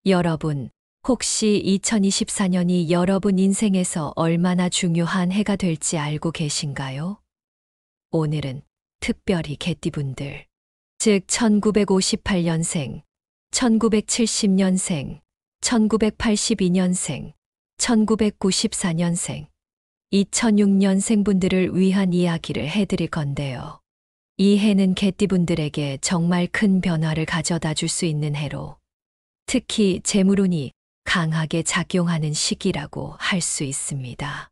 여러분, 혹시 2024년이 여러분 인생에서 얼마나 중요한 해가 될지 알고 계신가요? 오늘은 특별히 개띠분들, 즉 1958년생, 1970년생, 1982년생, 1994년생, 2006년생 분들을 위한 이야기를 해드릴 건데요. 이 해는 개띠분들에게 정말 큰 변화를 가져다 줄 수 있는 해로, 특히 재물운이 강하게 작용하는 시기라고 할 수 있습니다.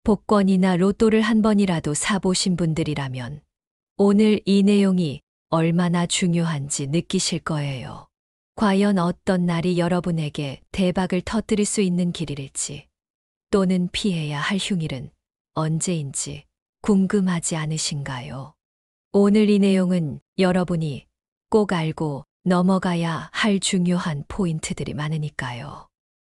복권이나 로또를 한 번이라도 사보신 분들이라면 오늘 이 내용이 얼마나 중요한지 느끼실 거예요. 과연 어떤 날이 여러분에게 대박을 터뜨릴 수 있는 길일지, 또는 피해야 할 흉일은 언제인지 궁금하지 않으신가요? 오늘 이 내용은 여러분이 꼭 알고 넘어가야 할 중요한 포인트들이 많으니까요.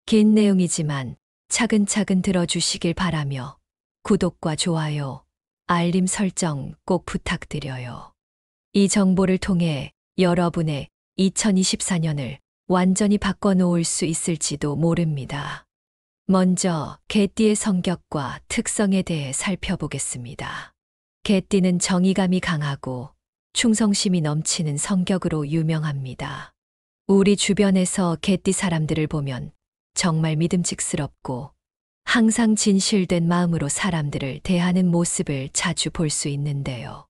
긴 내용이지만 차근차근 들어주시길 바라며 구독과 좋아요, 알림 설정 꼭 부탁드려요. 이 정보를 통해 여러분의 2024년을 완전히 바꿔놓을 수 있을지도 모릅니다. 먼저 개띠의 성격과 특성에 대해 살펴보겠습니다. 개띠는 정의감이 강하고 충성심이 넘치는 성격으로 유명합니다. 우리 주변에서 개띠 사람들을 보면 정말 믿음직스럽고 항상 진실된 마음으로 사람들을 대하는 모습을 자주 볼 수 있는데요.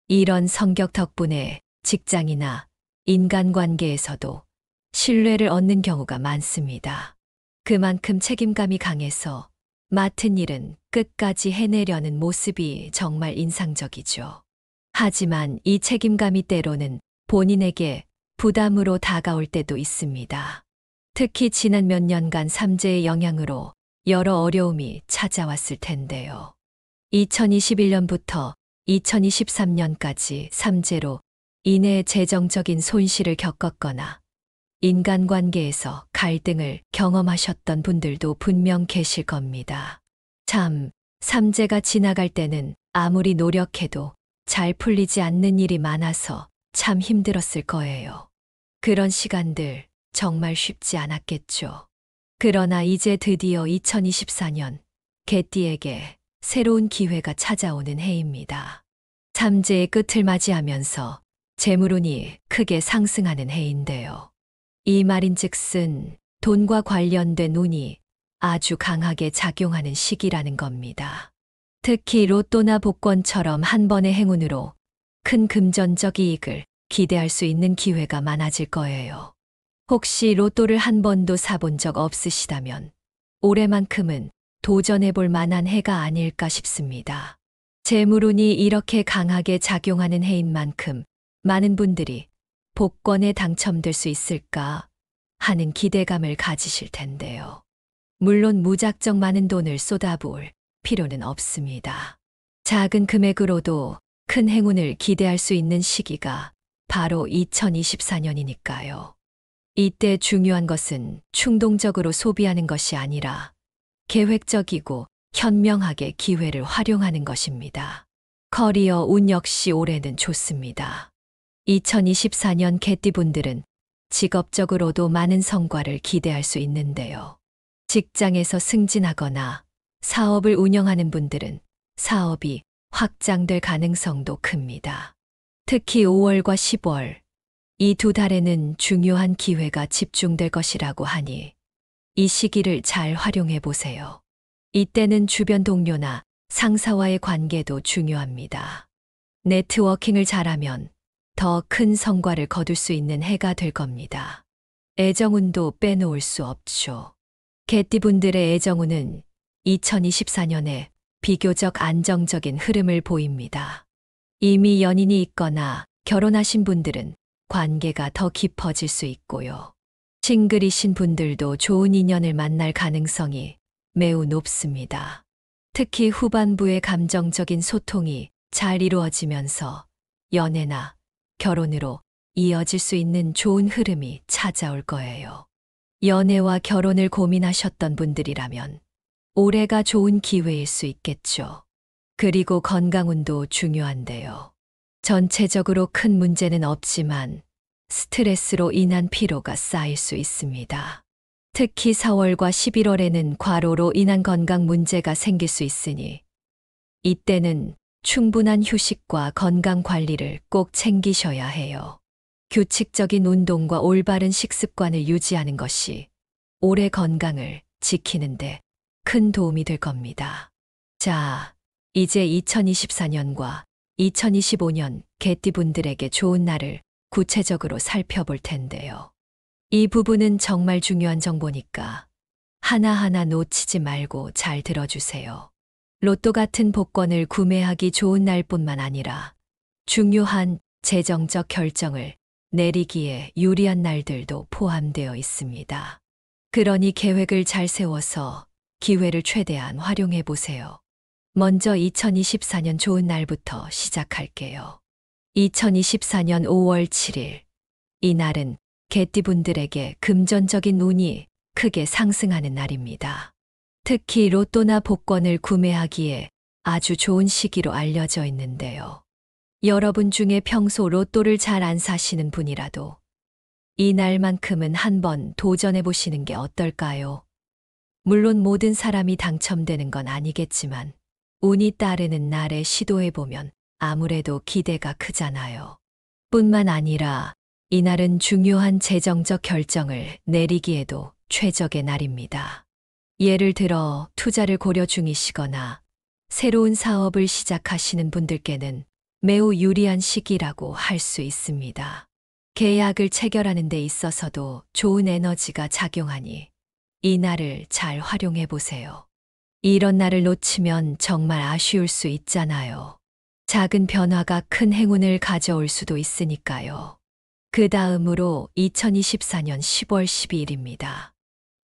이런 성격 덕분에 직장이나 인간관계에서도 신뢰를 얻는 경우가 많습니다. 그만큼 책임감이 강해서 맡은 일은 끝까지 해내려는 모습이 정말 인상적이죠. 하지만 이 책임감이 때로는 본인에게 부담으로 다가올 때도 있습니다. 특히 지난 몇 년간 삼재의 영향으로 여러 어려움이 찾아왔을 텐데요. 2021년부터 2023년까지 삼재로 인해 재정적인 손실을 겪었거나 인간관계에서 갈등을 경험하셨던 분들도 분명 계실 겁니다. 참, 삼재가 지나갈 때는 아무리 노력해도 잘 풀리지 않는 일이 많아서 참 힘들었을 거예요. 그런 시간들 정말 쉽지 않았겠죠. 그러나 이제 드디어 2024년 개띠에게 새로운 기회가 찾아오는 해입니다. 삼재의 끝을 맞이하면서 재물운이 크게 상승하는 해인데요. 이 말인즉슨 돈과 관련된 운이 아주 강하게 작용하는 시기라는 겁니다. 특히 로또나 복권처럼 한 번의 행운으로 큰 금전적 이익을 기대할 수 있는 기회가 많아질 거예요. 혹시 로또를 한 번도 사본 적 없으시다면 올해만큼은 도전해 볼 만한 해가 아닐까 싶습니다. 재물운이 이렇게 강하게 작용하는 해인 만큼 많은 분들이 복권에 당첨될 수 있을까 하는 기대감을 가지실 텐데요. 물론 무작정 많은 돈을 쏟아부을 필요는 없습니다. 작은 금액으로도 큰 행운을 기대할 수 있는 시기가 바로 2024년이니까요. 이때 중요한 것은 충동적으로 소비하는 것이 아니라 계획적이고 현명하게 기회를 활용하는 것입니다. 커리어 운 역시 올해는 좋습니다. 2024년 개띠분들은 직업적으로도 많은 성과를 기대할 수 있는데요. 직장에서 승진하거나 사업을 운영하는 분들은 사업이 확장될 가능성도 큽니다. 특히 5월과 10월, 이 두 달에는 중요한 기회가 집중될 것이라고 하니 이 시기를 잘 활용해 보세요. 이때는 주변 동료나 상사와의 관계도 중요합니다. 네트워킹을 잘하면 더 큰 성과를 거둘 수 있는 해가 될 겁니다. 애정운도 빼놓을 수 없죠. 개띠분들의 애정운은 2024년에 비교적 안정적인 흐름을 보입니다. 이미 연인이 있거나 결혼하신 분들은 관계가 더 깊어질 수 있고요. 싱글이신 분들도 좋은 인연을 만날 가능성이 매우 높습니다. 특히 후반부의 감정적인 소통이 잘 이루어지면서 연애나 결혼으로 이어질 수 있는 좋은 흐름이 찾아올 거예요. 연애와 결혼을 고민하셨던 분들이라면 올해가 좋은 기회일 수 있겠죠. 그리고 건강운도 중요한데요. 전체적으로 큰 문제는 없지만 스트레스로 인한 피로가 쌓일 수 있습니다. 특히 4월과 11월에는 과로로 인한 건강 문제가 생길 수 있으니 이때는 충분한 휴식과 건강 관리를 꼭 챙기셔야 해요. 규칙적인 운동과 올바른 식습관을 유지하는 것이 올해 건강을 지키는데 큰 도움이 될 겁니다. 자, 이제 2024년과 2025년 개띠분들에게 좋은 날을 구체적으로 살펴볼 텐데요. 이 부분은 정말 중요한 정보니까 하나하나 놓치지 말고 잘 들어주세요. 로또 같은 복권을 구매하기 좋은 날뿐만 아니라 중요한 재정적 결정을 내리기에 유리한 날들도 포함되어 있습니다. 그러니 계획을 잘 세워서 기회를 최대한 활용해 보세요. 먼저 2024년 좋은 날부터 시작할게요. 2024년 5월 7일. 이 날은 개띠분들에게 금전적인 운이 크게 상승하는 날입니다. 특히 로또나 복권을 구매하기에 아주 좋은 시기로 알려져 있는데요. 여러분 중에 평소 로또를 잘 안 사시는 분이라도 이 날만큼은 한번 도전해 보시는 게 어떨까요? 물론 모든 사람이 당첨되는 건 아니겠지만 운이 따르는 날에 시도해 보면 아무래도 기대가 크잖아요. 뿐만 아니라 이날은 중요한 재정적 결정을 내리기에도 최적의 날입니다. 예를 들어 투자를 고려 중이시거나 새로운 사업을 시작하시는 분들께는 매우 유리한 시기라고 할 수 있습니다. 계약을 체결하는 데 있어서도 좋은 에너지가 작용하니 이 날을 잘 활용해 보세요. 이런 날을 놓치면 정말 아쉬울 수 있잖아요. 작은 변화가 큰 행운을 가져올 수도 있으니까요. 그 다음으로 2024년 10월 12일입니다.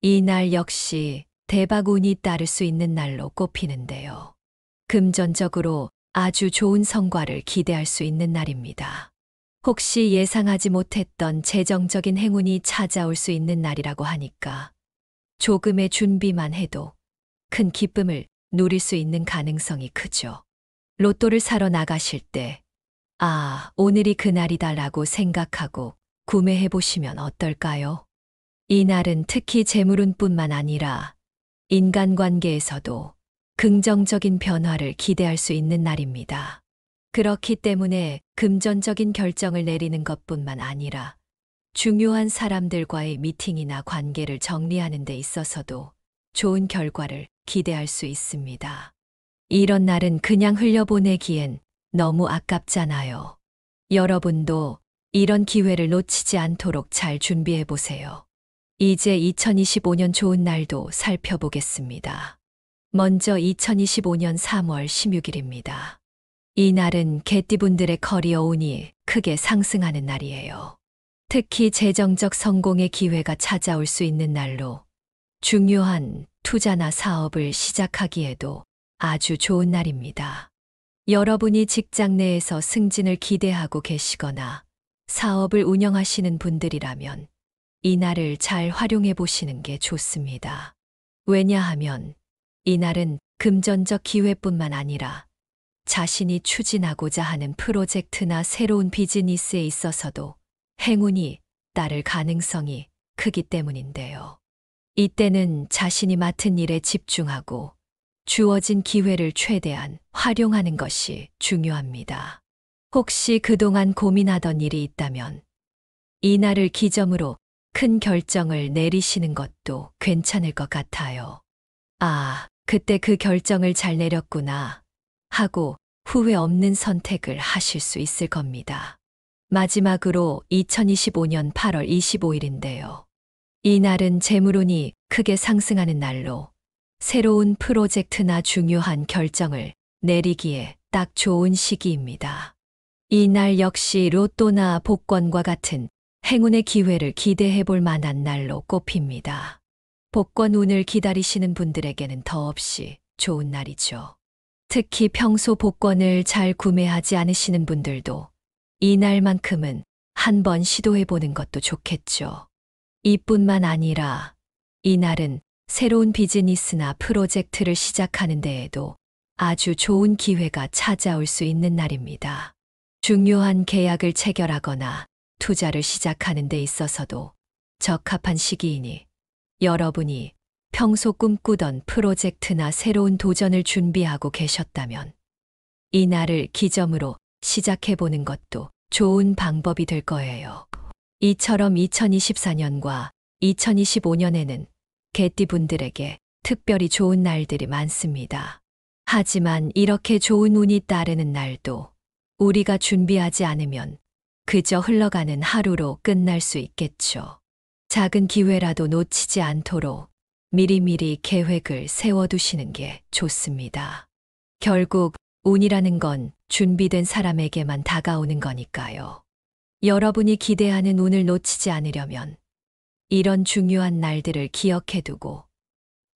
이 날 역시 대박 운이 따를 수 있는 날로 꼽히는데요. 금전적으로 아주 좋은 성과를 기대할 수 있는 날입니다. 혹시 예상하지 못했던 재정적인 행운이 찾아올 수 있는 날이라고 하니까 조금의 준비만 해도 큰 기쁨을 누릴 수 있는 가능성이 크죠. 로또를 사러 나가실 때, 아, 오늘이 그날이다라고 생각하고 구매해 보시면 어떨까요? 이 날은 특히 재물운뿐만 아니라 인간관계에서도 긍정적인 변화를 기대할 수 있는 날입니다. 그렇기 때문에 금전적인 결정을 내리는 것뿐만 아니라 중요한 사람들과의 미팅이나 관계를 정리하는 데 있어서도 좋은 결과를 기대할 수 있습니다. 이런 날은 그냥 흘려보내기엔 너무 아깝잖아요. 여러분도 이런 기회를 놓치지 않도록 잘 준비해 보세요. 이제 2025년 좋은 날도 살펴보겠습니다. 먼저 2025년 3월 16일입니다. 이 날은 개띠분들의 커리어 운이 크게 상승하는 날이에요. 특히 재정적 성공의 기회가 찾아올 수 있는 날로 중요한 투자나 사업을 시작하기에도 아주 좋은 날입니다. 여러분이 직장 내에서 승진을 기대하고 계시거나 사업을 운영하시는 분들이라면 이 날을 잘 활용해 보시는 게 좋습니다. 왜냐하면 이 날은 금전적 기회뿐만 아니라 자신이 추진하고자 하는 프로젝트나 새로운 비즈니스에 있어서도 행운이 따를 가능성이 크기 때문인데요. 이때는 자신이 맡은 일에 집중하고 주어진 기회를 최대한 활용하는 것이 중요합니다. 혹시 그동안 고민하던 일이 있다면 이 날을 기점으로 큰 결정을 내리시는 것도 괜찮을 것 같아요. 아, 그때 그 결정을 잘 내렸구나 하고 후회 없는 선택을 하실 수 있을 겁니다. 마지막으로 2025년 8월 25일인데요. 이 날은 재물운이 크게 상승하는 날로 새로운 프로젝트나 중요한 결정을 내리기에 딱 좋은 시기입니다. 이 날 역시 로또나 복권과 같은 행운의 기회를 기대해 볼 만한 날로 꼽힙니다. 복권 운을 기다리시는 분들에게는 더없이 좋은 날이죠. 특히 평소 복권을 잘 구매하지 않으시는 분들도 이 날만큼은 한번 시도해 보는 것도 좋겠죠. 이뿐만 아니라 이 날은 새로운 비즈니스나 프로젝트를 시작하는 데에도 아주 좋은 기회가 찾아올 수 있는 날입니다. 중요한 계약을 체결하거나 투자를 시작하는 데 있어서도 적합한 시기이니 여러분이 평소 꿈꾸던 프로젝트나 새로운 도전을 준비하고 계셨다면 이날을 기점으로 시작해보는 것도 좋은 방법이 될 거예요. 이처럼 2024년과 2025년에는 개띠분들에게 특별히 좋은 날들이 많습니다. 하지만 이렇게 좋은 운이 따르는 날도 우리가 준비하지 않으면 그저 흘러가는 하루로 끝날 수 있겠죠. 작은 기회라도 놓치지 않도록 미리미리 계획을 세워두시는 게 좋습니다. 결국 운이라는 건 준비된 사람에게만 다가오는 거니까요. 여러분이 기대하는 운을 놓치지 않으려면 이런 중요한 날들을 기억해두고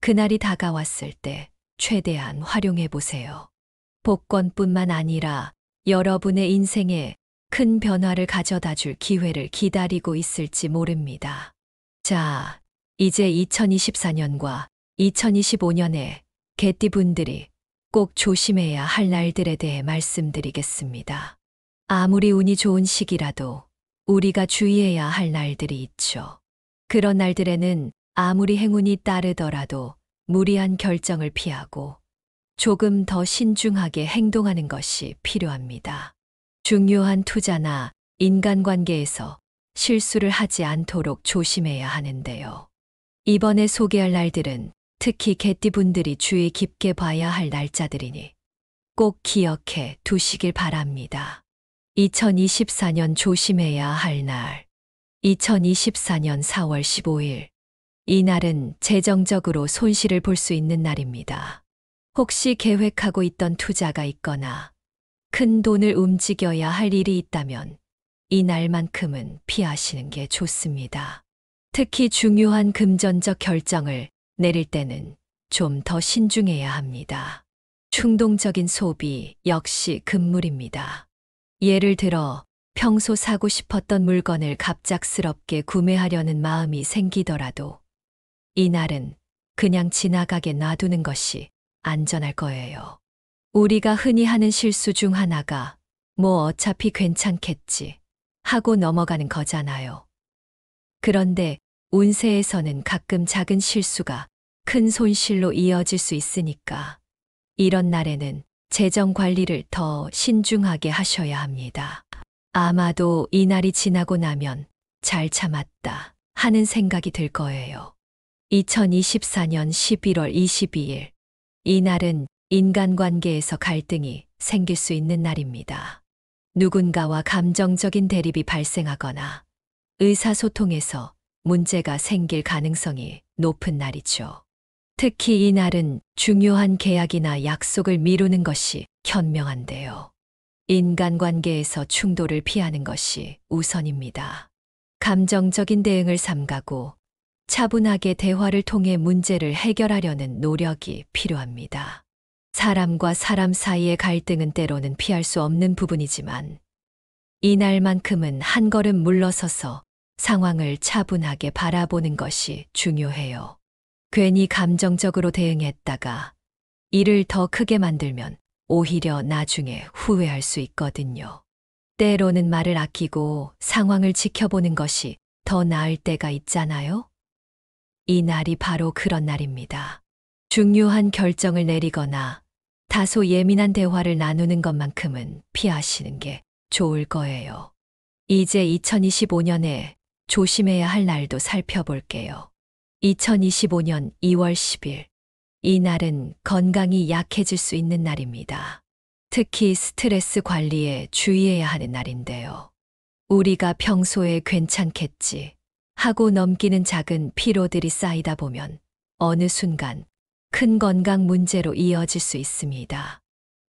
그날이 다가왔을 때 최대한 활용해 보세요. 복권뿐만 아니라 여러분의 인생에 큰 변화를 가져다 줄 기회를 기다리고 있을지 모릅니다. 자, 이제 2024년과 2025년에 개띠분들이 꼭 조심해야 할 날들에 대해 말씀드리겠습니다. 아무리 운이 좋은 시기라도 우리가 주의해야 할 날들이 있죠. 그런 날들에는 아무리 행운이 따르더라도 무리한 결정을 피하고 조금 더 신중하게 행동하는 것이 필요합니다. 중요한 투자나 인간관계에서 실수를 하지 않도록 조심해야 하는데요. 이번에 소개할 날들은 특히 개띠분들이 주의 깊게 봐야 할 날짜들이니 꼭 기억해 두시길 바랍니다. 2024년 조심해야 할 날. 2024년 4월 15일. 이 날은 재정적으로 손실을 볼 수 있는 날입니다. 혹시 계획하고 있던 투자가 있거나 큰 돈을 움직여야 할 일이 있다면 이 날만큼은 피하시는 게 좋습니다. 특히 중요한 금전적 결정을 내릴 때는 좀 더 신중해야 합니다. 충동적인 소비 역시 금물입니다. 예를 들어 평소 사고 싶었던 물건을 갑작스럽게 구매하려는 마음이 생기더라도 이날은 그냥 지나가게 놔두는 것이 안전할 거예요. 우리가 흔히 하는 실수 중 하나가 뭐 어차피 괜찮겠지 하고 넘어가는 거잖아요. 그런데 운세에서는 가끔 작은 실수가 큰 손실로 이어질 수 있으니까 이런 날에는 재정 관리를 더 신중하게 하셔야 합니다. 아마도 이 날이 지나고 나면 잘 참았다 하는 생각이 들 거예요. 2024년 11월 22일. 이 날은 인간관계에서 갈등이 생길 수 있는 날입니다. 누군가와 감정적인 대립이 발생하거나 의사소통에서 문제가 생길 가능성이 높은 날이죠. 특히 이 날은 중요한 계약이나 약속을 미루는 것이 현명한데요. 인간관계에서 충돌을 피하는 것이 우선입니다. 감정적인 대응을 삼가고 차분하게 대화를 통해 문제를 해결하려는 노력이 필요합니다. 사람과 사람 사이의 갈등은 때로는 피할 수 없는 부분이지만 이날만큼은 한 걸음 물러서서 상황을 차분하게 바라보는 것이 중요해요. 괜히 감정적으로 대응했다가 일을 더 크게 만들면 오히려 나중에 후회할 수 있거든요. 때로는 말을 아끼고 상황을 지켜보는 것이 더 나을 때가 있잖아요. 이 날이 바로 그런 날입니다. 중요한 결정을 내리거나 다소 예민한 대화를 나누는 것만큼은 피하시는 게 좋을 거예요. 이제 2025년에 조심해야 할 날도 살펴볼게요. 2025년 2월 10일. 이 날은 건강이 약해질 수 있는 날입니다. 특히 스트레스 관리에 주의해야 하는 날인데요. 우리가 평소에 괜찮겠지 하고 넘기는 작은 피로들이 쌓이다 보면 어느 순간 큰 건강 문제로 이어질 수 있습니다.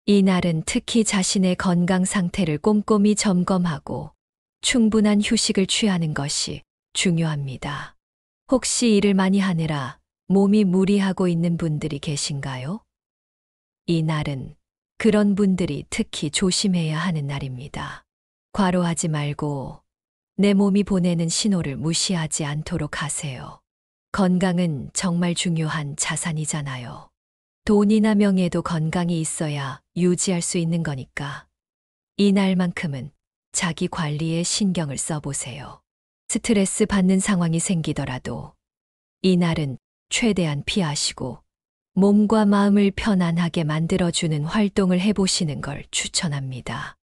이 날은 특히 자신의 건강 상태를 꼼꼼히 점검하고 충분한 휴식을 취하는 것이 중요합니다. 혹시 일을 많이 하느라 몸이 무리하고 있는 분들이 계신가요? 이 날은 그런 분들이 특히 조심해야 하는 날입니다. 과로하지 말고 내 몸이 보내는 신호를 무시하지 않도록 하세요. 건강은 정말 중요한 자산이잖아요. 돈이나 명예도 건강이 있어야 유지할 수 있는 거니까 이날만큼은 자기 관리에 신경을 써보세요. 스트레스 받는 상황이 생기더라도 이날은 최대한 피하시고 몸과 마음을 편안하게 만들어주는 활동을 해보시는 걸 추천합니다.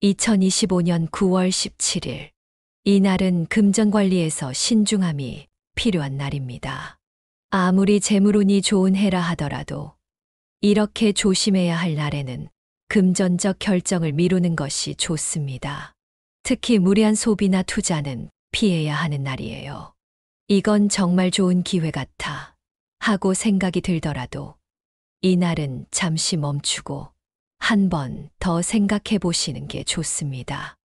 2025년 9월 17일. 이날은 금전관리에서 신중함이 필요한 날입니다. 아무리 재물운이 좋은 해라 하더라도 이렇게 조심해야 할 날에는 금전적 결정을 미루는 것이 좋습니다. 특히 무리한 소비나 투자는 피해야 하는 날이에요. 이건 정말 좋은 기회 같아 하고 생각이 들더라도 이날은 잠시 멈추고 한 번 더 생각해 보시는 게 좋습니다.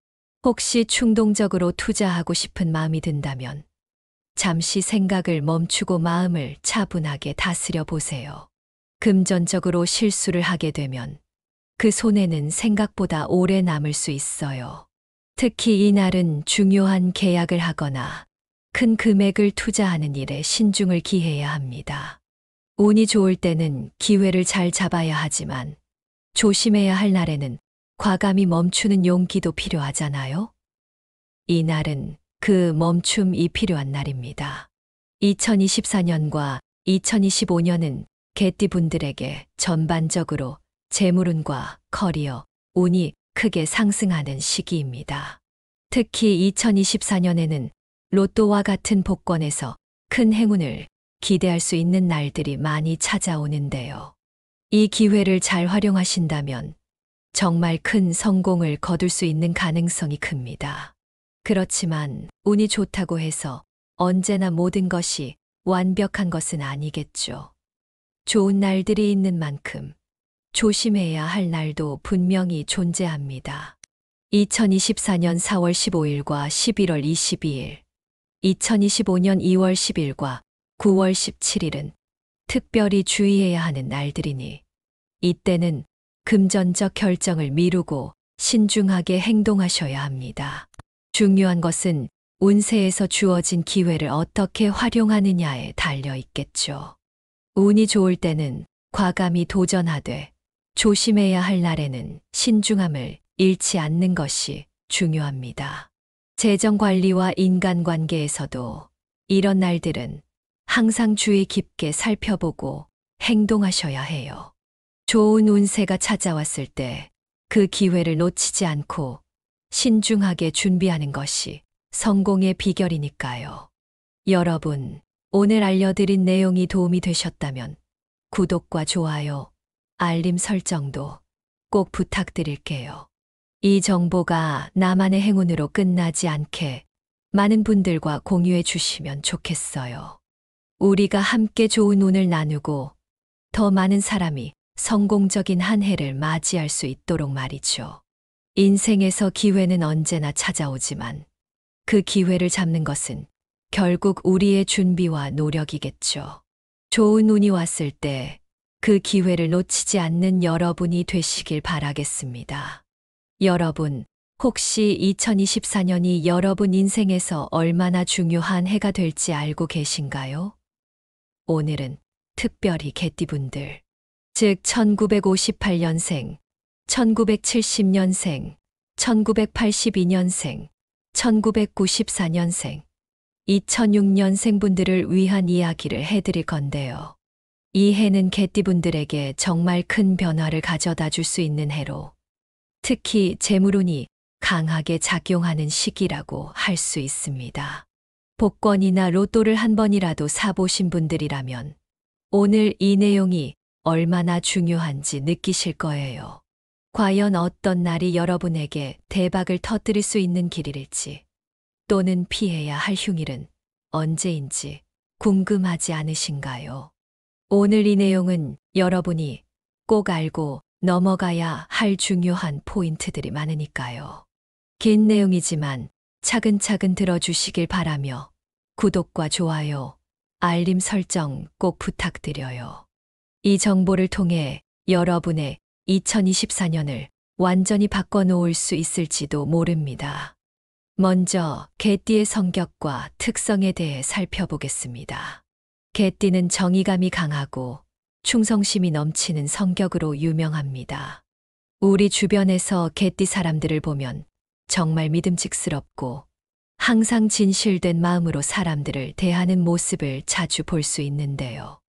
혹시 충동적으로 투자하고 싶은 마음이 든다면 잠시 생각을 멈추고 마음을 차분하게 다스려 보세요. 금전적으로 실수를 하게 되면 그 손해는 생각보다 오래 남을 수 있어요. 특히 이날은 중요한 계약을 하거나 큰 금액을 투자하는 일에 신중을 기해야 합니다. 운이 좋을 때는 기회를 잘 잡아야 하지만 조심해야 할 날에는 과감히 멈추는 용기도 필요하잖아요. 이 날은 그 멈춤이 필요한 날입니다. 2024년과 2025년은 개띠분들에게 전반적으로 재물운과 커리어, 운이 크게 상승하는 시기입니다. 특히 2024년에는 로또와 같은 복권에서 큰 행운을 기대할 수 있는 날들이 많이 찾아오는데요. 이 기회를 잘 활용하신다면 정말 큰 성공을 거둘 수 있는 가능성이 큽니다. 그렇지만 운이 좋다고 해서 언제나 모든 것이 완벽한 것은 아니겠죠. 좋은 날들이 있는 만큼 조심해야 할 날도 분명히 존재합니다. 2024년 4월 15일과 11월 22일, 2025년 2월 10일과 9월 17일은 특별히 주의해야 하는 날들이니 이때는 금전적 결정을 미루고 신중하게 행동하셔야 합니다. 중요한 것은 운세에서 주어진 기회를 어떻게 활용하느냐에 달려 있겠죠. 운이 좋을 때는 과감히 도전하되 조심해야 할 날에는 신중함을 잃지 않는 것이 중요합니다. 재정 관리와 인간관계에서도 이런 날들은 항상 주의 깊게 살펴보고 행동하셔야 해요. 좋은 운세가 찾아왔을 때 그 기회를 놓치지 않고 신중하게 준비하는 것이 성공의 비결이니까요. 여러분, 오늘 알려드린 내용이 도움이 되셨다면 구독과 좋아요, 알림 설정도 꼭 부탁드릴게요. 이 정보가 나만의 행운으로 끝나지 않게 많은 분들과 공유해 주시면 좋겠어요. 우리가 함께 좋은 운을 나누고 더 많은 사람이 성공적인 한 해를 맞이할 수 있도록 말이죠. 인생에서 기회는 언제나 찾아오지만 그 기회를 잡는 것은 결국 우리의 준비와 노력이겠죠. 좋은 운이 왔을 때 그 기회를 놓치지 않는 여러분이 되시길 바라겠습니다. 여러분, 혹시 2024년이 여러분 인생에서 얼마나 중요한 해가 될지 알고 계신가요? 오늘은 특별히 개띠분들, 즉 1958년생, 1970년생, 1982년생, 1994년생, 2006년생 분들을 위한 이야기를 해드릴 건데요. 이 해는 개띠분들에게 정말 큰 변화를 가져다 줄 수 있는 해로 특히 재물운이 강하게 작용하는 시기라고 할 수 있습니다. 복권이나 로또를 한 번이라도 사보신 분들이라면 오늘 이 내용이 얼마나 중요한지 느끼실 거예요. 과연 어떤 날이 여러분에게 대박을 터뜨릴 수 있는 길일지 또는 피해야 할 흉일은 언제인지 궁금하지 않으신가요? 오늘 이 내용은 여러분이 꼭 알고 넘어가야 할 중요한 포인트들이 많으니까요. 긴 내용이지만 차근차근 들어주시길 바라며 구독과 좋아요, 알림 설정 꼭 부탁드려요. 이 정보를 통해 여러분의 2024년을 완전히 바꿔놓을 수 있을지도 모릅니다. 먼저 개띠의 성격과 특성에 대해 살펴보겠습니다. 개띠는 정의감이 강하고 충성심이 넘치는 성격으로 유명합니다. 우리 주변에서 개띠 사람들을 보면 정말 믿음직스럽고 항상 진실된 마음으로 사람들을 대하는 모습을 자주 볼 수 있는데요.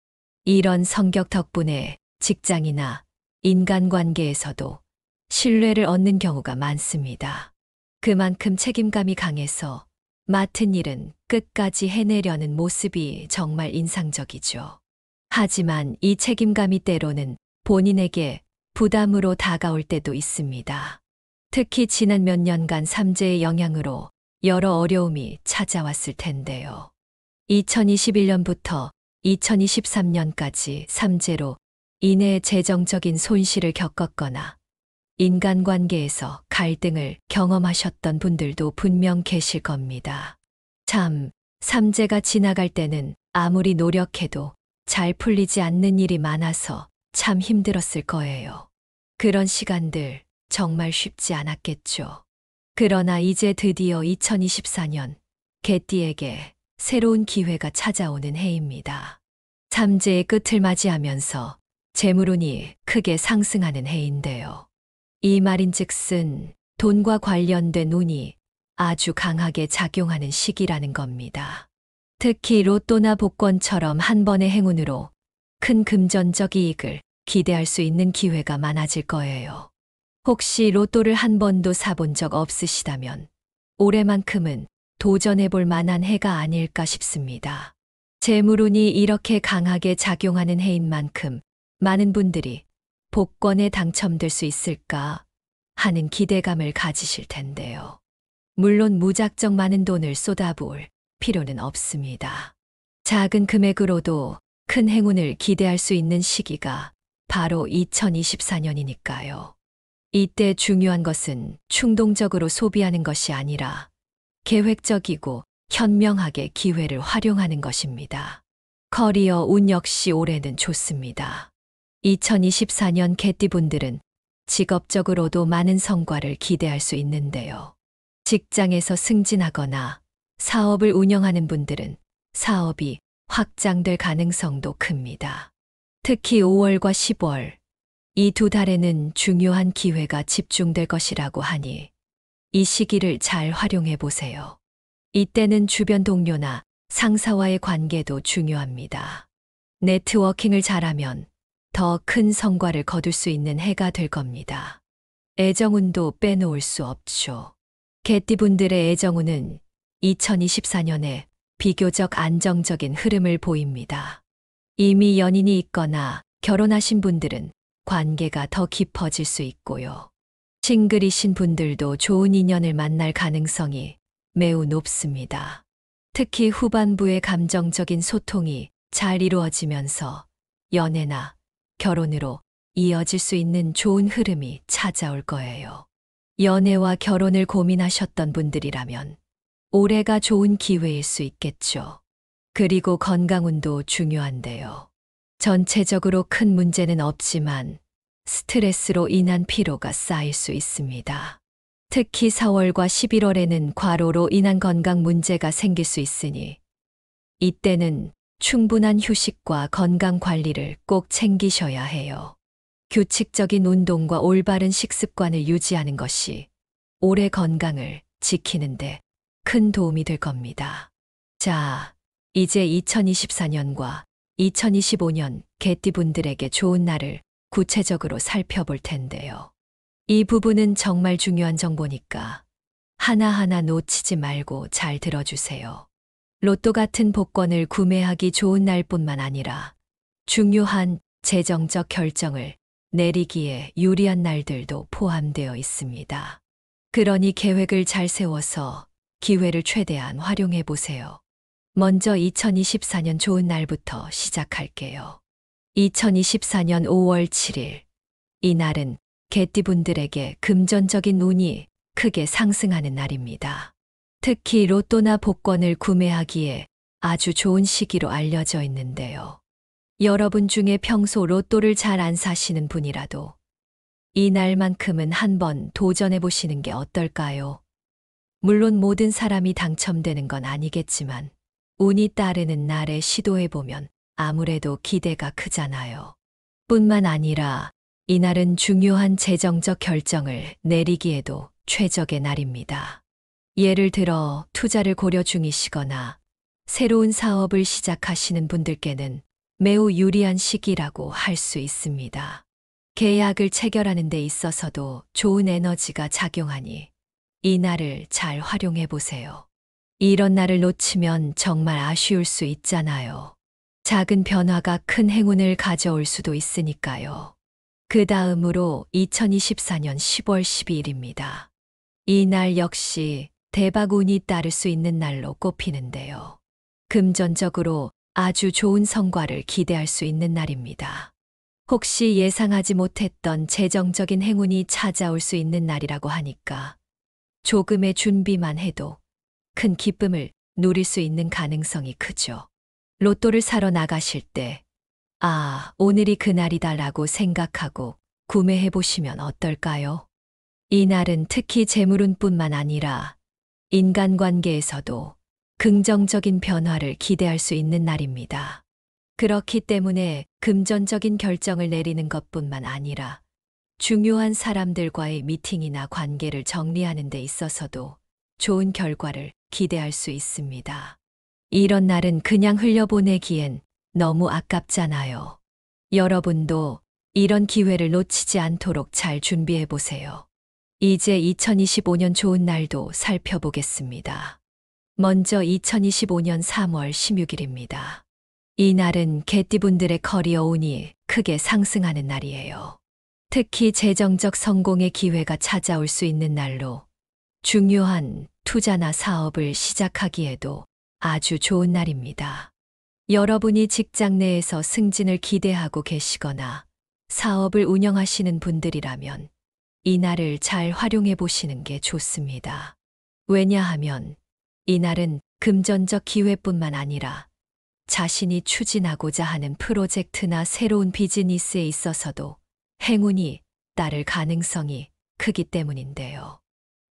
이런 성격 덕분에 직장이나 인간관계에서도 신뢰를 얻는 경우가 많습니다. 그만큼 책임감이 강해서 맡은 일은 끝까지 해내려는 모습이 정말 인상적이죠. 하지만 이 책임감이 때로는 본인에게 부담으로 다가올 때도 있습니다. 특히 지난 몇 년간 삼재의 영향으로 여러 어려움이 찾아왔을 텐데요. 2021년부터 2023년까지 삼재로 인해 재정적인 손실을 겪었거나 인간관계에서 갈등을 경험하셨던 분들도 분명 계실 겁니다. 참, 삼재가 지나갈 때는 아무리 노력해도 잘 풀리지 않는 일이 많아서 참 힘들었을 거예요. 그런 시간들 정말 쉽지 않았겠죠. 그러나 이제 드디어 2024년 개띠에게 새로운 기회가 찾아오는 해입니다. 삼재의 끝을 맞이하면서 재물운이 크게 상승하는 해인데요. 이 말인즉슨 돈과 관련된 운이 아주 강하게 작용하는 시기라는 겁니다. 특히 로또나 복권처럼 한 번의 행운으로 큰 금전적 이익을 기대할 수 있는 기회가 많아질 거예요. 혹시 로또를 한 번도 사본 적 없으시다면 올해만큼은 도전해 볼 만한 해가 아닐까 싶습니다. 재물운이 이렇게 강하게 작용하는 해인 만큼 많은 분들이 복권에 당첨될 수 있을까 하는 기대감을 가지실 텐데요. 물론 무작정 많은 돈을 쏟아부을 필요는 없습니다. 작은 금액으로도 큰 행운을 기대할 수 있는 시기가 바로 2024년이니까요. 이때 중요한 것은 충동적으로 소비하는 것이 아니라 계획적이고 현명하게 기회를 활용하는 것입니다. 커리어 운 역시 올해는 좋습니다. 2024년 개띠분들은 직업적으로도 많은 성과를 기대할 수 있는데요. 직장에서 승진하거나 사업을 운영하는 분들은 사업이 확장될 가능성도 큽니다. 특히 5월과 10월, 이 두 달에는 중요한 기회가 집중될 것이라고 하니 이 시기를 잘 활용해 보세요. 이때는 주변 동료나 상사와의 관계도 중요합니다. 네트워킹을 잘하면 더 큰 성과를 거둘 수 있는 해가 될 겁니다. 애정운도 빼놓을 수 없죠. 개띠분들의 애정운은 2024년에 비교적 안정적인 흐름을 보입니다. 이미 연인이 있거나 결혼하신 분들은 관계가 더 깊어질 수 있고요. 싱글이신 분들도 좋은 인연을 만날 가능성이 매우 높습니다. 특히 후반부의 감정적인 소통이 잘 이루어지면서 연애나 결혼으로 이어질 수 있는 좋은 흐름이 찾아올 거예요. 연애와 결혼을 고민하셨던 분들이라면 올해가 좋은 기회일 수 있겠죠. 그리고 건강운도 중요한데요. 전체적으로 큰 문제는 없지만 스트레스로 인한 피로가 쌓일 수 있습니다. 특히 4월과 11월에는 과로로 인한 건강 문제가 생길 수 있으니 이때는 충분한 휴식과 건강 관리를 꼭 챙기셔야 해요. 규칙적인 운동과 올바른 식습관을 유지하는 것이 올해 건강을 지키는데 큰 도움이 될 겁니다. 자, 이제 2024년과 2025년 개띠분들에게 좋은 날을 구체적으로 살펴볼 텐데요. 이 부분은 정말 중요한 정보니까 하나하나 놓치지 말고 잘 들어주세요. 로또 같은 복권을 구매하기 좋은 날뿐만 아니라 중요한 재정적 결정을 내리기에 유리한 날들도 포함되어 있습니다. 그러니 계획을 잘 세워서 기회를 최대한 활용해 보세요. 먼저 2024년 좋은 날부터 시작할게요. 2024년 5월 7일. 이 날은 개띠분들에게 금전적인 운이 크게 상승하는 날입니다. 특히 로또나 복권을 구매하기에 아주 좋은 시기로 알려져 있는데요. 여러분 중에 평소 로또를 잘 안 사시는 분이라도 이 날만큼은 한번 도전해 보시는 게 어떨까요? 물론 모든 사람이 당첨되는 건 아니겠지만 운이 따르는 날에 시도해 보면 아무래도 기대가 크잖아요. 뿐만 아니라 이날은 중요한 재정적 결정을 내리기에도 최적의 날입니다. 예를 들어 투자를 고려 중이시거나 새로운 사업을 시작하시는 분들께는 매우 유리한 시기라고 할 수 있습니다. 계약을 체결하는 데 있어서도 좋은 에너지가 작용하니 이 날을 잘 활용해 보세요. 이런 날을 놓치면 정말 아쉬울 수 있잖아요. 작은 변화가 큰 행운을 가져올 수도 있으니까요. 그 다음으로 2024년 10월 12일입니다. 이 날 역시 대박 운이 따를 수 있는 날로 꼽히는데요. 금전적으로 아주 좋은 성과를 기대할 수 있는 날입니다. 혹시 예상하지 못했던 재정적인 행운이 찾아올 수 있는 날이라고 하니까 조금의 준비만 해도 큰 기쁨을 누릴 수 있는 가능성이 크죠. 로또를 사러 나가실 때, 아, 오늘이 그날이다라고 생각하고 구매해 보시면 어떨까요? 이 날은 특히 재물운뿐만 아니라 인간관계에서도 긍정적인 변화를 기대할 수 있는 날입니다. 그렇기 때문에 금전적인 결정을 내리는 것뿐만 아니라 중요한 사람들과의 미팅이나 관계를 정리하는 데 있어서도 좋은 결과를 기대할 수 있습니다. 이런 날은 그냥 흘려보내기엔 너무 아깝잖아요. 여러분도 이런 기회를 놓치지 않도록 잘 준비해 보세요. 이제 2025년 좋은 날도 살펴보겠습니다. 먼저 2025년 3월 16일입니다. 이 날은 개띠분들의 커리어 운이 크게 상승하는 날이에요. 특히 재정적 성공의 기회가 찾아올 수 있는 날로 중요한 투자나 사업을 시작하기에도 아주 좋은 날입니다. 여러분이 직장 내에서 승진을 기대하고 계시거나 사업을 운영하시는 분들이라면 이 날을 잘 활용해 보시는 게 좋습니다. 왜냐하면 이 날은 금전적 기회뿐만 아니라 자신이 추진하고자 하는 프로젝트나 새로운 비즈니스에 있어서도 행운이 따를 가능성이 크기 때문인데요.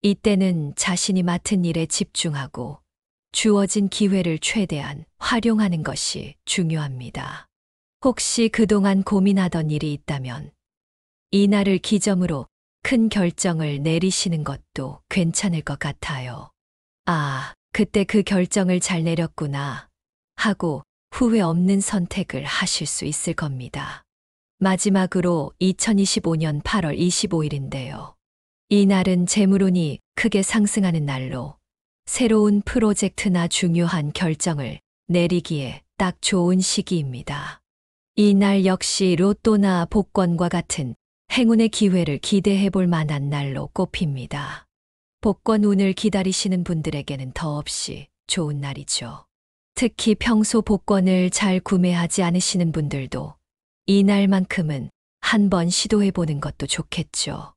이때는 자신이 맡은 일에 집중하고 주어진 기회를 최대한 활용하는 것이 중요합니다. 혹시 그동안 고민하던 일이 있다면 이 날을 기점으로 큰 결정을 내리시는 것도 괜찮을 것 같아요. 아, 그때 그 결정을 잘 내렸구나 하고 후회 없는 선택을 하실 수 있을 겁니다. 마지막으로 2025년 8월 25일인데요. 이 날은 재물운이 크게 상승하는 날로 새로운 프로젝트나 중요한 결정을 내리기에 딱 좋은 시기입니다. 이 날 역시 로또나 복권과 같은 행운의 기회를 기대해 볼 만한 날로 꼽힙니다. 복권 운을 기다리시는 분들에게는 더없이 좋은 날이죠. 특히 평소 복권을 잘 구매하지 않으시는 분들도 이 날만큼은 한번 시도해 보는 것도 좋겠죠.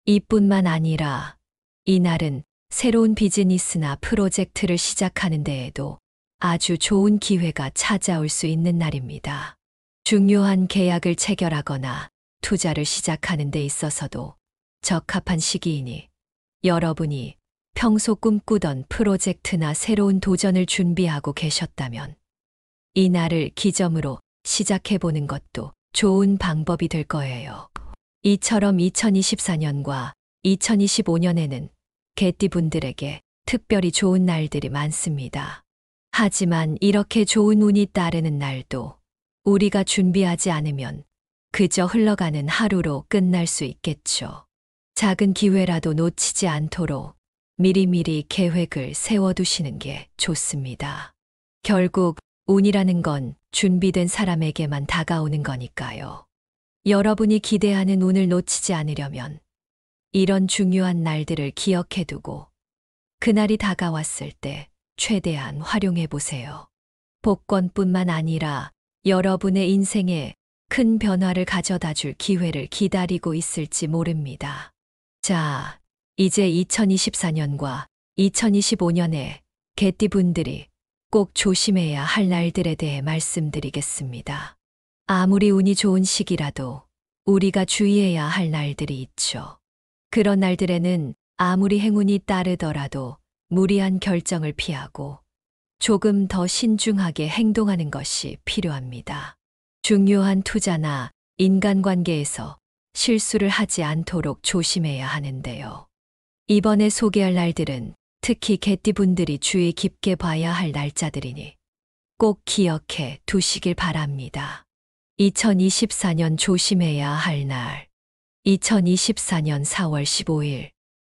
이뿐만 아니라 이 날은 새로운 비즈니스나 프로젝트를 시작하는 데에도 아주 좋은 기회가 찾아올 수 있는 날입니다. 중요한 계약을 체결하거나 투자를 시작하는 데 있어서도 적합한 시기이니 여러분이 평소 꿈꾸던 프로젝트나 새로운 도전을 준비하고 계셨다면 이 날을 기점으로 시작해보는 것도 좋은 방법이 될 거예요. 이처럼 2024년과 2025년에는 개띠분들에게 특별히 좋은 날들이 많습니다. 하지만 이렇게 좋은 운이 따르는 날도 우리가 준비하지 않으면 그저 흘러가는 하루로 끝날 수 있겠죠. 작은 기회라도 놓치지 않도록 미리미리 계획을 세워두시는 게 좋습니다. 결국 운이라는 건 준비된 사람에게만 다가오는 거니까요. 여러분이 기대하는 운을 놓치지 않으려면 이런 중요한 날들을 기억해 두고 그날이 다가왔을 때 최대한 활용해 보세요. 복권뿐만 아니라 여러분의 인생에 큰 변화를 가져다 줄 기회를 기다리고 있을지 모릅니다. 자, 이제 2024년과 2025년에 개띠분들이 꼭 조심해야 할 날들에 대해 말씀드리겠습니다. 아무리 운이 좋은 시기라도 우리가 주의해야 할 날들이 있죠. 그런 날들에는 아무리 행운이 따르더라도 무리한 결정을 피하고 조금 더 신중하게 행동하는 것이 필요합니다. 중요한 투자나 인간관계에서 실수를 하지 않도록 조심해야 하는데요. 이번에 소개할 날들은 특히 개띠분들이 주의 깊게 봐야 할 날짜들이니 꼭 기억해 두시길 바랍니다. 2024년 조심해야 할 날. 2024년 4월 15일.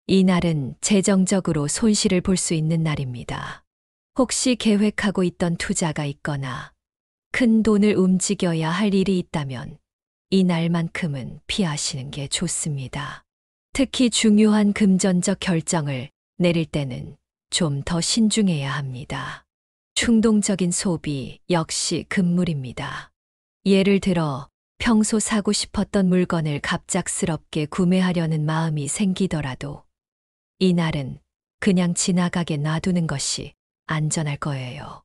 이 날은 재정적으로 손실을 볼 수 있는 날입니다. 혹시 계획하고 있던 투자가 있거나 큰 돈을 움직여야 할 일이 있다면 이 날만큼은 피하시는 게 좋습니다. 특히 중요한 금전적 결정을 내릴 때는 좀 더 신중해야 합니다. 충동적인 소비 역시 금물입니다. 예를 들어 평소 사고 싶었던 물건을 갑작스럽게 구매하려는 마음이 생기더라도 이날은 그냥 지나가게 놔두는 것이 안전할 거예요.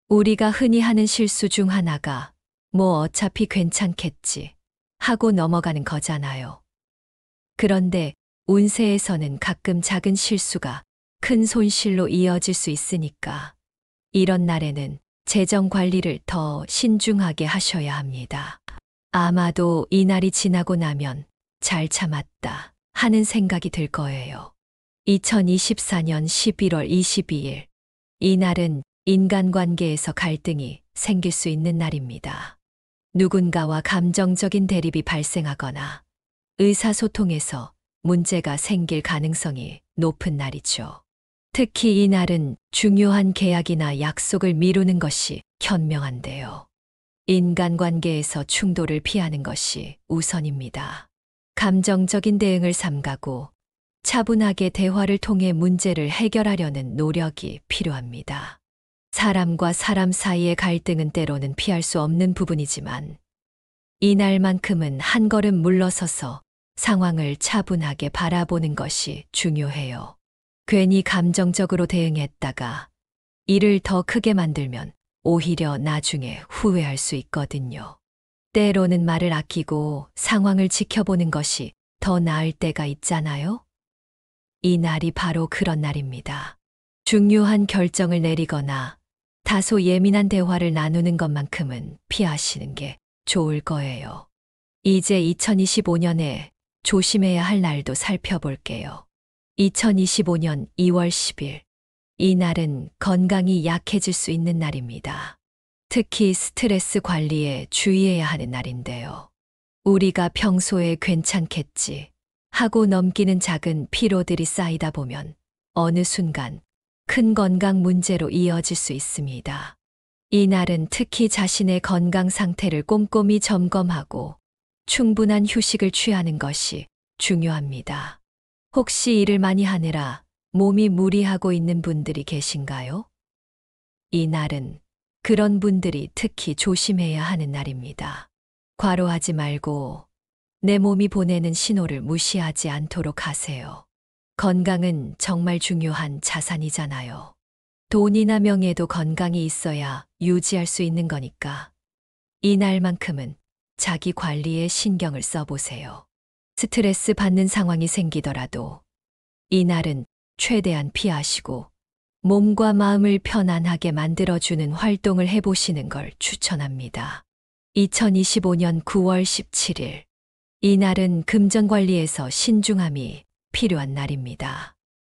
우리가 흔히 하는 실수 중 하나가 뭐 어차피 괜찮겠지 하고 넘어가는 거잖아요. 그런데 운세에서는 가끔 작은 실수가 큰 손실로 이어질 수 있으니까 이런 날에는 재정 관리를 더 신중하게 하셔야 합니다. 아마도 이 날이 지나고 나면 잘 참았다 하는 생각이 들 거예요. 2024년 11월 22일. 이 날은 인간관계에서 갈등이 생길 수 있는 날입니다. 누군가와 감정적인 대립이 발생하거나 의사소통에서 문제가 생길 가능성이 높은 날이죠. 특히 이 날은 중요한 계약이나 약속을 미루는 것이 현명한데요. 인간관계에서 충돌을 피하는 것이 우선입니다. 감정적인 대응을 삼가고 차분하게 대화를 통해 문제를 해결하려는 노력이 필요합니다. 사람과 사람 사이의 갈등은 때로는 피할 수 없는 부분이지만 이날만큼은 한 걸음 물러서서 상황을 차분하게 바라보는 것이 중요해요. 괜히 감정적으로 대응했다가 일을 더 크게 만들면 오히려 나중에 후회할 수 있거든요. 때로는 말을 아끼고 상황을 지켜보는 것이 더 나을 때가 있잖아요. 이 날이 바로 그런 날입니다. 중요한 결정을 내리거나 다소 예민한 대화를 나누는 것만큼은 피하시는 게 좋을 거예요. 이제 2025년에 조심해야 할 날도 살펴볼게요. 2025년 2월 10일. 이 날은 건강이 약해질 수 있는 날입니다. 특히 스트레스 관리에 주의해야 하는 날인데요. 우리가 평소에 괜찮겠지 하고 넘기는 작은 피로들이 쌓이다 보면 어느 순간 큰 건강 문제로 이어질 수 있습니다. 이 날은 특히 자신의 건강 상태를 꼼꼼히 점검하고 충분한 휴식을 취하는 것이 중요합니다. 혹시 일을 많이 하느라 몸이 무리하고 있는 분들이 계신가요? 이 날은 그런 분들이 특히 조심해야 하는 날입니다. 과로하지 말고 내 몸이 보내는 신호를 무시하지 않도록 하세요. 건강은 정말 중요한 자산이잖아요. 돈이나 명예도 건강이 있어야 유지할 수 있는 거니까 이 날만큼은 자기 관리에 신경을 써보세요. 스트레스 받는 상황이 생기더라도 이 날은 최대한 피하시고 몸과 마음을 편안하게 만들어주는 활동을 해보시는 걸 추천합니다. 2025년 9월 17일. 이 날은 금전 관리에서 신중함이 필요한 날입니다.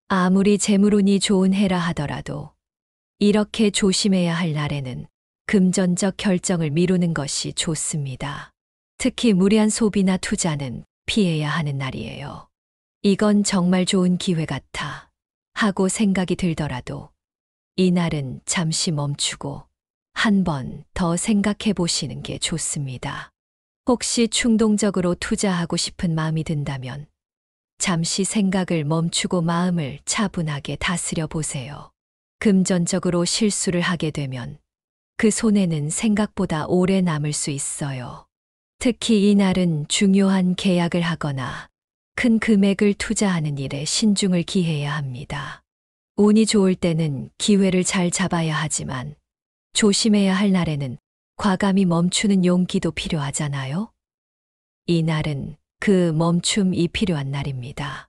아무리 재물운이 좋은 해라 하더라도 이렇게 조심해야 할 날에는 금전적 결정을 미루는 것이 좋습니다. 특히 무리한 소비나 투자는 피해야 하는 날이에요. 이건 정말 좋은 기회 같아 하고 생각이 들더라도 이 날은 잠시 멈추고 한 번 더 생각해 보시는 게 좋습니다. 혹시 충동적으로 투자하고 싶은 마음이 든다면 잠시 생각을 멈추고 마음을 차분하게 다스려 보세요. 금전적으로 실수를 하게 되면 그 손해는 생각보다 오래 남을 수 있어요. 특히 이 날은 중요한 계약을 하거나 큰 금액을 투자하는 일에 신중을 기해야 합니다. 운이 좋을 때는 기회를 잘 잡아야 하지만 조심해야 할 날에는 과감히 멈추는 용기도 필요하잖아요. 이 날은 그 멈춤이 필요한 날입니다.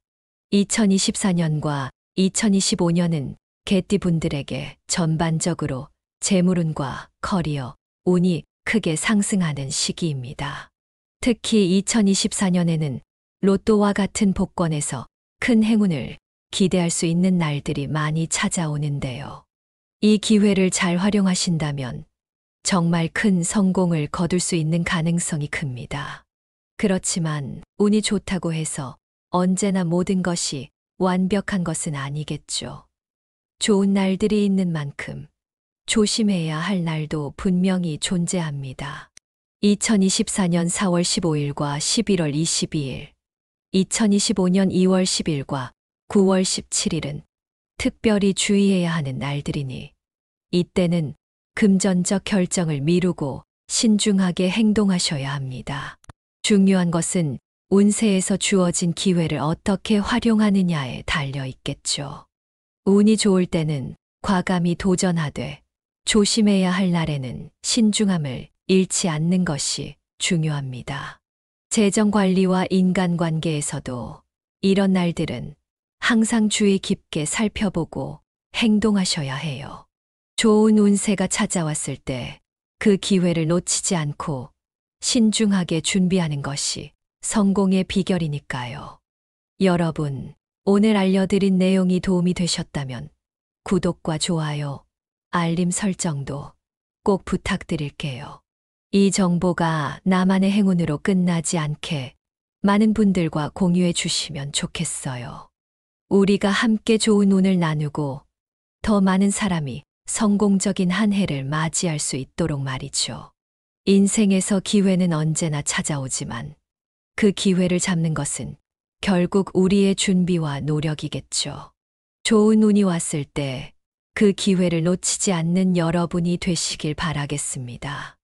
2024년과 2025년은 개띠분들에게 전반적으로 재물운과 커리어, 운이 크게 상승하는 시기입니다. 특히 2024년에는 로또와 같은 복권에서 큰 행운을 기대할 수 있는 날들이 많이 찾아오는데요. 이 기회를 잘 활용하신다면 정말 큰 성공을 거둘 수 있는 가능성이 큽니다. 그렇지만 운이 좋다고 해서 언제나 모든 것이 완벽한 것은 아니겠죠. 좋은 날들이 있는 만큼 조심해야 할 날도 분명히 존재합니다. 2024년 4월 15일과 11월 22일, 2025년 2월 10일과 9월 17일은 특별히 주의해야 하는 날들이니 이때는 금전적 결정을 미루고 신중하게 행동하셔야 합니다. 중요한 것은 운세에서 주어진 기회를 어떻게 활용하느냐에 달려 있겠죠. 운이 좋을 때는 과감히 도전하되 조심해야 할 날에는 신중함을 잃지 않는 것이 중요합니다. 재정 관리와 인간관계에서도 이런 날들은 항상 주의 깊게 살펴보고 행동하셔야 해요. 좋은 운세가 찾아왔을 때 그 기회를 놓치지 않고 신중하게 준비하는 것이 성공의 비결이니까요. 여러분, 오늘 알려드린 내용이 도움이 되셨다면 구독과 좋아요, 알림 설정도 꼭 부탁드릴게요. 이 정보가 나만의 행운으로 끝나지 않게 많은 분들과 공유해 주시면 좋겠어요. 우리가 함께 좋은 운을 나누고 더 많은 사람이 성공적인 한 해를 맞이할 수 있도록 말이죠. 인생에서 기회는 언제나 찾아오지만 그 기회를 잡는 것은 결국 우리의 준비와 노력이겠죠. 좋은 운이 왔을 때 그 기회를 놓치지 않는 여러분이 되시길 바라겠습니다.